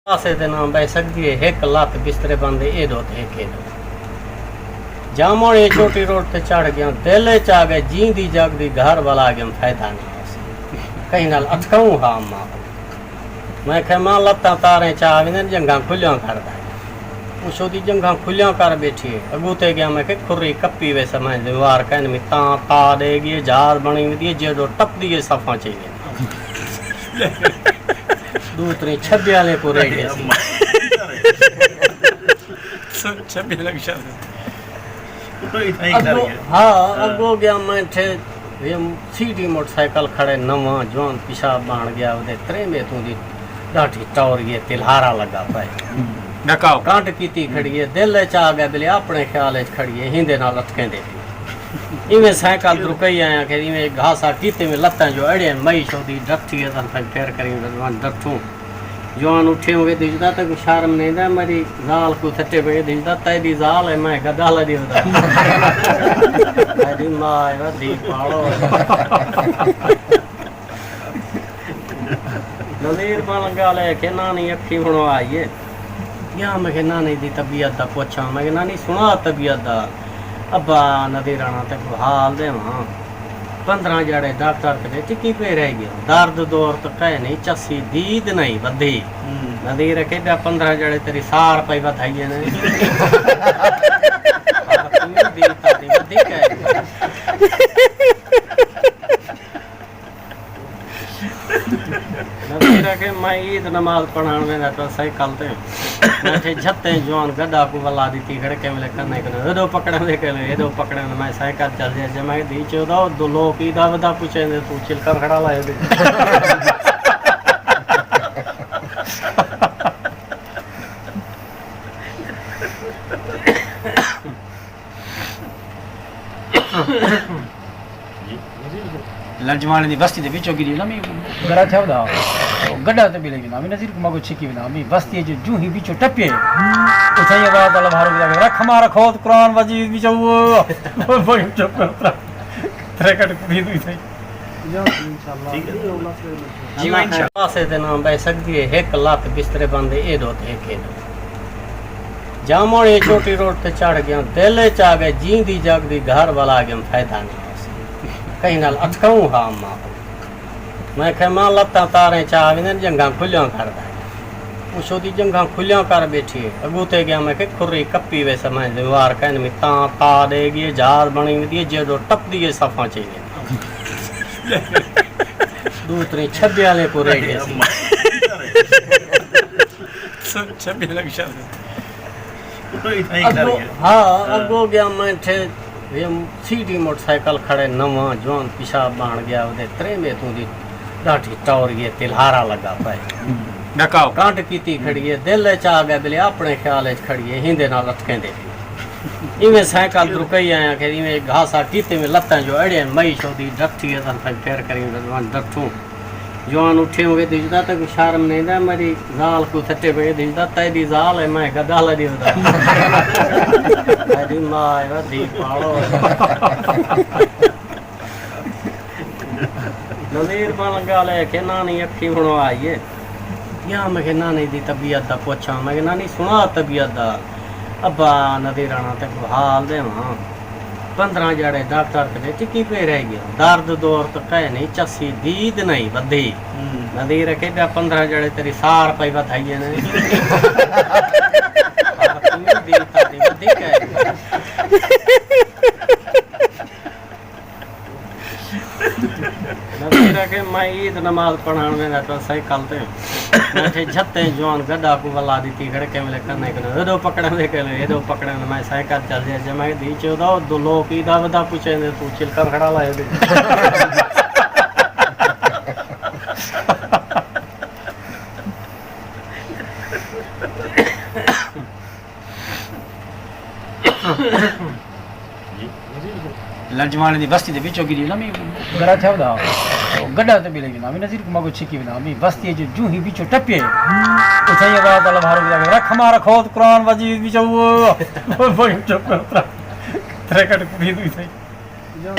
पासे ते नाम बह सकदी है एक लत बिस्तरे बंदे ए दो ते एक जामोने छोटी रोड ते चढ़ गया दिल च आ गए जींदी जगदी घर वाला गया फायदा नहीं कहीं नाल अटकाऊं हा मां मैं कह मां लत्ता तारे चा ने जंगा खुलियां कर दा उछो दी जंगा खुलियां कर बैठी है अगू ते गया मैं के खुरी कप्पी वे समय दीवार कहन में ता ता देगी जहाज बनी दी जेडो टप दी सफा चाहिए दूसरे छब्बे वाले को रह गए छब्बे लग हाँ अगो गया मैं थे सीधी मोटरसाइकिल खड़े नवा जवान पिशाब बन गया उदे त्रे में तू दी डाठी टौर ये तिलहारा लगा पाए नकाओ कांट कीती खड़ी है दिल च आ गया बिले अपने ख्याल च खड़ी है हिंदे नाल अटके दे इवें साइकिल रुकई आया के इवें घासा कीते में लत्ता जो अड़े मई छोदी डठी है तन फेर करी डठू जवान उठे हुए दिखदा तक शर्म नहीं दा मेरी जाल को थटे पे दिखदा तेरी जाल है मैं गदा ला दी बता अरे माय वदी पालो नज़ीर बन गाले के नानी अखी बनो आई है या मैं के नानी दी तबीयत दा पूछा मैं नानी सुना तबीयत दा अब्बा नदी राणा तक हाल दे वहाँ 15 जड़े डॉक्टर के टिकी पे रह गया दर्द दौर तो कह नहीं चसी दीद नहीं बदी नदी रखे 15 जड़े तेरी सार पे बधाई ने बदी नदी रखे मैं ईद नमाज पढ़ाने में तो साइकिल ते मैं झत्ते जवान गड्ढा को वला दी थी खड़के में करने के एदो पकड़े दे के एदो पकड़े मैं साइकिल चल जाए जे मैं दी चोदा दो लोग ईदा वदा पूछे ने तू चिलकर खड़ा लाए दे लजवाने दी बस्ती दे विचो गिरी ना मी गड़ा थवदा गड्ढा ते भी लेकिन मी नज़ीर को मगो छिकी ना मी बस्ती जो जू ही विचो टपे उठाई बात अल्लाह भारो लगे रख हमारा खोद कुरान वजी विचो वो बड़ी चुप कर ट्रैकेट भी हुई थी जो इंशाल्लाह ठीक है जी इंशाल्लाह पासे ते नाम बह सकदी है एक लत बिस्तरे बंदे ए दो ते एक जामोने छोटी रोड ते चढ़ गया दिल च आ गए जींदी जगदी घर वाला गया फायदा नहीं कहीं नाल अटकाऊं हा मां मैं कह मां लत्ता तारे चा ने जंगा खुलियां कर दा उछो दी जंगा खुलियां कर बैठी है अगू ते गया मैं के खुरी कप्पी वे समय दीवार कहन में ता ता देगी जहाज बनी दी जेडो टप दी सफा चाहिए दूसरे छब्बे वाले को रह गए छब्बे लग हाँ अगो गया मैं थे सीधी मोटरसाइकिल खड़े नवा जवान पिशाब बन गया उदे त्रे में तू दी डाठी टौर ये तिलहारा लगा पाए नकाओ कांट कीती खड़ी है दिल च आ गया बिले अपने ख्याल च खड़ी है हिंदे नाल अटके दे इवें साइकिल रुकई आया के इवें घासा कीते में लत्ता जो अड़े मई छोदी डठी है तन फेर करी डठू जवान उठे हुए दिखदा तक शर्म नहीं दा मेरी जाल को थटे पे दिखदा तेरी जाल है मैं गदा ला दी बता अरे माय वदी पालो नज़ीर बन गाले के नानी अखी बनो आई है या मैं के नानी दी तबीयत दा पूछा मैं नानी सुना तबीयत दा अब्बा नदी राणा तक हाल दे वहाँ 15 जड़े डॉक्टर के टिकी पे रह गया दर्द दौर तो कह नहीं चसी दीद नहीं बदी नदी रखे 15 जड़े तेरी सार पे बधाई ने बदी नदी रखे मैं ईद नमाज पढ़ाने में तो साइकिल ते मैं झत्ते जवान गड्ढा को वला दी थी खड़के में करने के एदो पकड़े दे के एदो पकड़े मैं साइकिल चल जाए जे मैं दी चोदा दो लोग ईदा वदा पूछे ने तू चिलकर खड़ा लाए दे लजवाने दी बस्ती दे विचो गिरी ना मी गड़ा थवदा गड्ढा ते भी लेकिन मी नज़ीर को मगो छिकी ना मी बस्ती जो जू ही विचो टपे उठाई बात अल्लाह भारो लगे रख हमारा खोद कुरान वजी विचो वो बड़ी चुप कर ट्रैकेट भी हुई थी जो